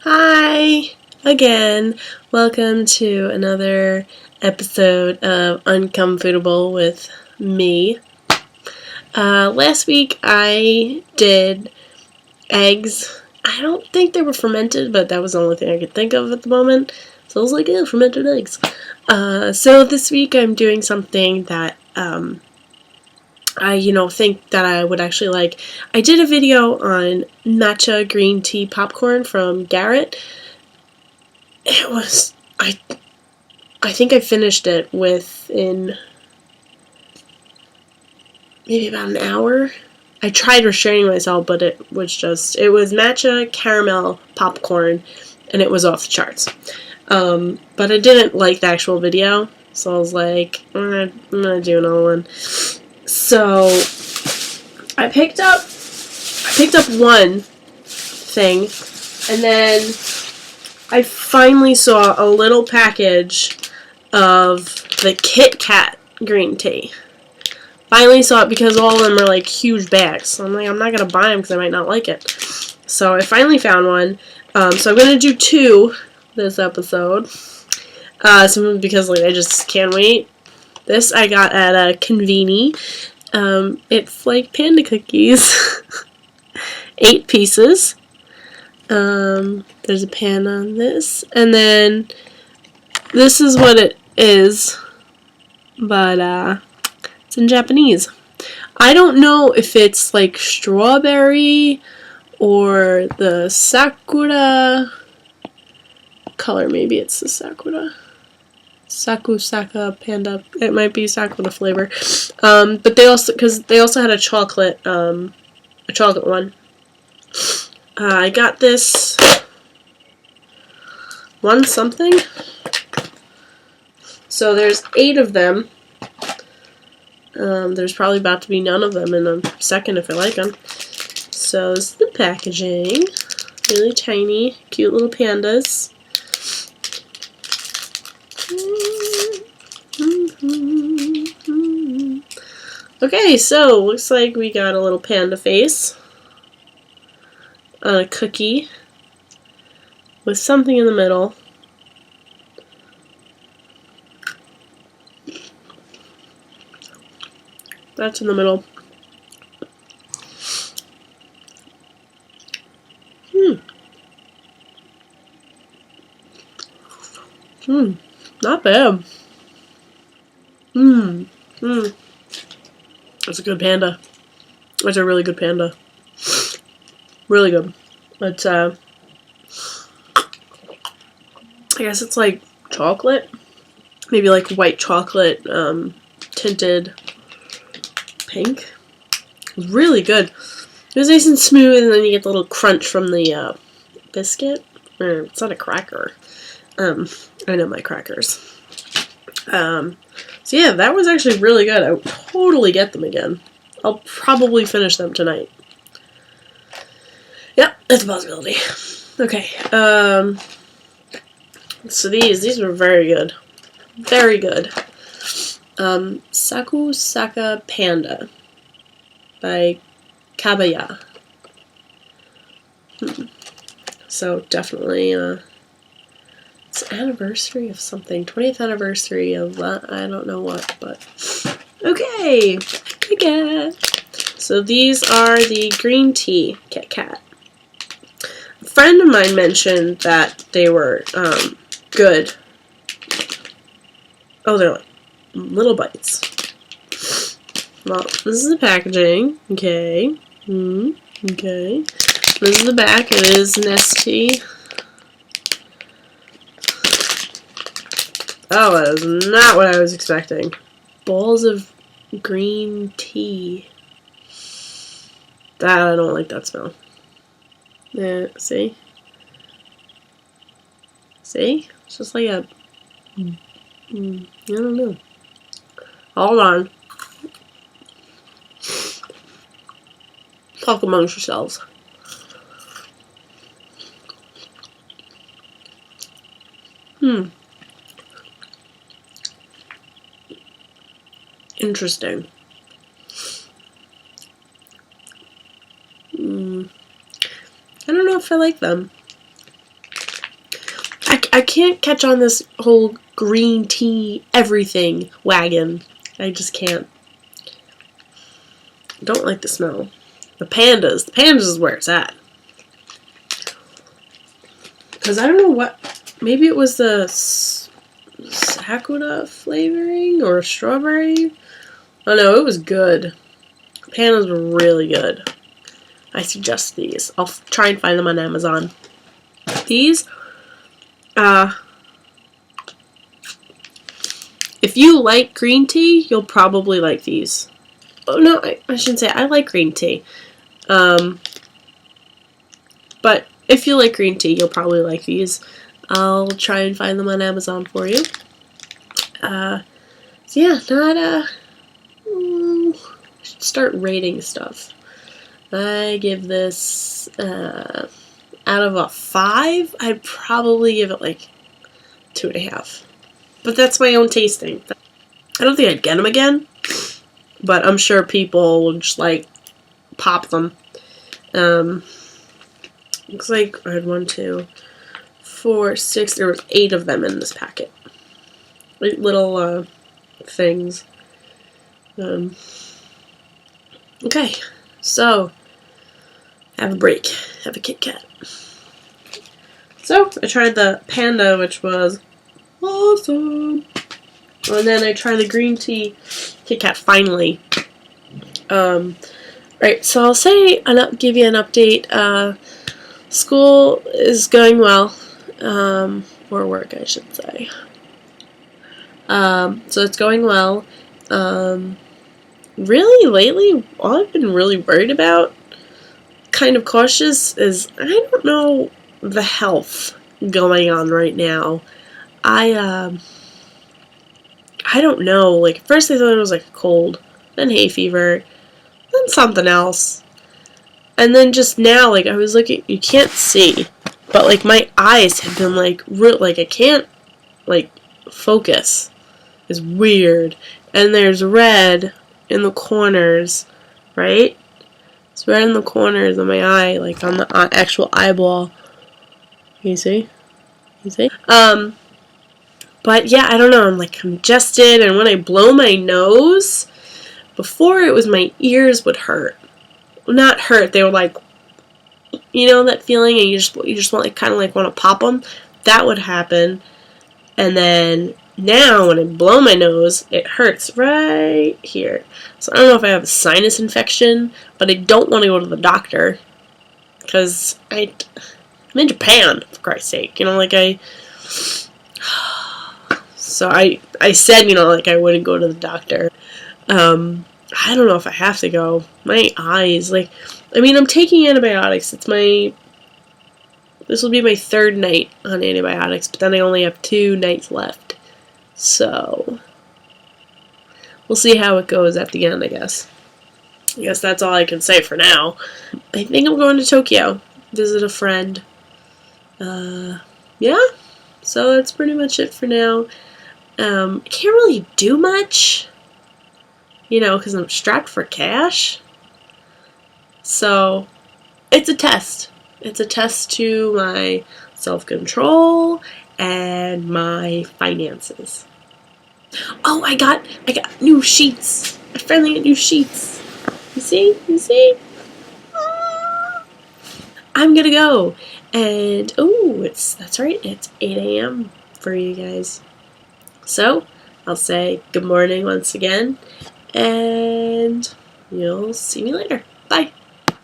Hi again. Welcome to another episode of Uncomfoodable with me. Last week I did eggs. I don't think they were fermented, but that was the only thing I could think of at the moment. So I was like, fermented eggs. So this week I'm doing something that I think that I would actually like. I did a video on matcha green tea popcorn from Garrett. It was, I think I finished it within maybe about an hour. I tried restraining myself, but it was matcha caramel popcorn, and it was off the charts. But I didn't like the actual video, so I was like, I'm gonna do another one. So I picked up one thing, and then I finally saw a little package of the Kit Kat green tea. Finally saw it because all of them are like huge bags. So I'm like, I'm not gonna buy them because I might not like it. So I finally found one. So I'm gonna do two this episode. Because I just can't wait. This I got at a Conveni. It's like Panda cookies. 8 pieces. There's a pan on this. And then this is what it is. But it's in Japanese. I don't know if it's like strawberry or the sakura color. Maybe it's the sakura. Sakusaka Panda. It might be sakura flavor. But they also had a chocolate one. I got this one something. So there's 8 of them. There's probably about to be none of them in a second if I like them. So this is the packaging. Really tiny, cute little pandas. Okay, so looks like we got a little panda face on a cookie with something in the middle. That's in the middle. Not bad. That's a good panda. That's a really good panda. Really good. It's I guess it's like chocolate. Maybe like white chocolate, tinted pink. It was really good. It was nice and smooth, and then you get the little crunch from the biscuit. Or it's not a cracker. I know my crackers. So yeah, that was actually really good. I would totally get them again. I'll probably finish them tonight. Yep, that's a possibility. Okay. So these were very good. Very good. Sakusaka Panda by Kabaya. So definitely, it's an anniversary of something. 20th anniversary of I don't know what, but okay. Kit Kat. So these are the green tea Kit Kat. A friend of mine mentioned that they were good. Oh, they're like little bites. Well, this is the packaging. Okay. Okay. This is the back. It is Nestea. Oh, that is not what I was expecting. Balls of green tea. I don't like that smell. Yeah, see? See? It's just like a... I don't know. Hold on. Talk amongst yourselves. Interesting. I don't know if I like them. I can't catch on this whole green tea everything wagon. I just can't. I don't like the smell. The pandas. The pandas is where it's at. Because I don't know what. Maybe it was the Sakura flavoring or strawberry. Oh no, it was good. Pandas were really good. I suggest these. I'll try and find them on Amazon. These, if you like green tea, you'll probably like these. Oh no, I shouldn't say I like green tea. But if you like green tea, you'll probably like these. I'll try and find them on Amazon for you. So yeah, not should start rating stuff. I give this out of a 5, I'd probably give it like 2.5. But that's my own tasting. I don't think I'd get them again, but I'm sure people will just like pop them. Looks like I had 1, 2, 4, 6. There was 8 of them in this packet. 8 little things. Okay, so have a break. Have a Kit Kat. So I tried the Panda, which was awesome. And then I tried the green tea Kit Kat finally. Right, so I'll say give you an update. School is going well, or work, I should say. So it's going well. Really, lately, all I've been really worried about, kind of cautious, is I don't know the health going on right now. I don't know. Like, at first I thought it was like a cold, then hay fever, then something else. And then just now, like, I was looking, you can't see, but, like, my eyes have been, like, like, I can't, like, focus. It's weird. And there's red in the corners, right? It's red in the corners of my eye, like, on the actual eyeball. You see? You see? But, yeah, I don't know, I'm, like, congested, and when I blow my nose, before it was my ears would hurt. Not hurt, they were like, you know that feeling, and you just want, like, kind of like want to pop them. That would happen, and then now when I blow my nose, it hurts right here. So I don't know if I have a sinus infection, but I don't want to go to the doctor because I'm in Japan, for Christ's sake. You know, like so I said, you know, like I wouldn't go to the doctor. I don't know if I have to go. My eyes, like, I mean, I'm taking antibiotics. This will be my 3rd night on antibiotics, but then I only have 2 nights left. So, we'll see how it goes at the end, I guess. I guess that's all I can say for now. I think I'm going to Tokyo, visit a friend. Yeah, so that's pretty much it for now. I can't really do much, you know, because I'm strapped for cash. So, it's a test. It's a test to my self-control and my finances. Oh, I got new sheets. I finally got new sheets. You see? You see? I'm gonna go. And, oh, that's right, it's 8 a.m. for you guys. So, I'll say good morning once again, and you'll see me later. Bye.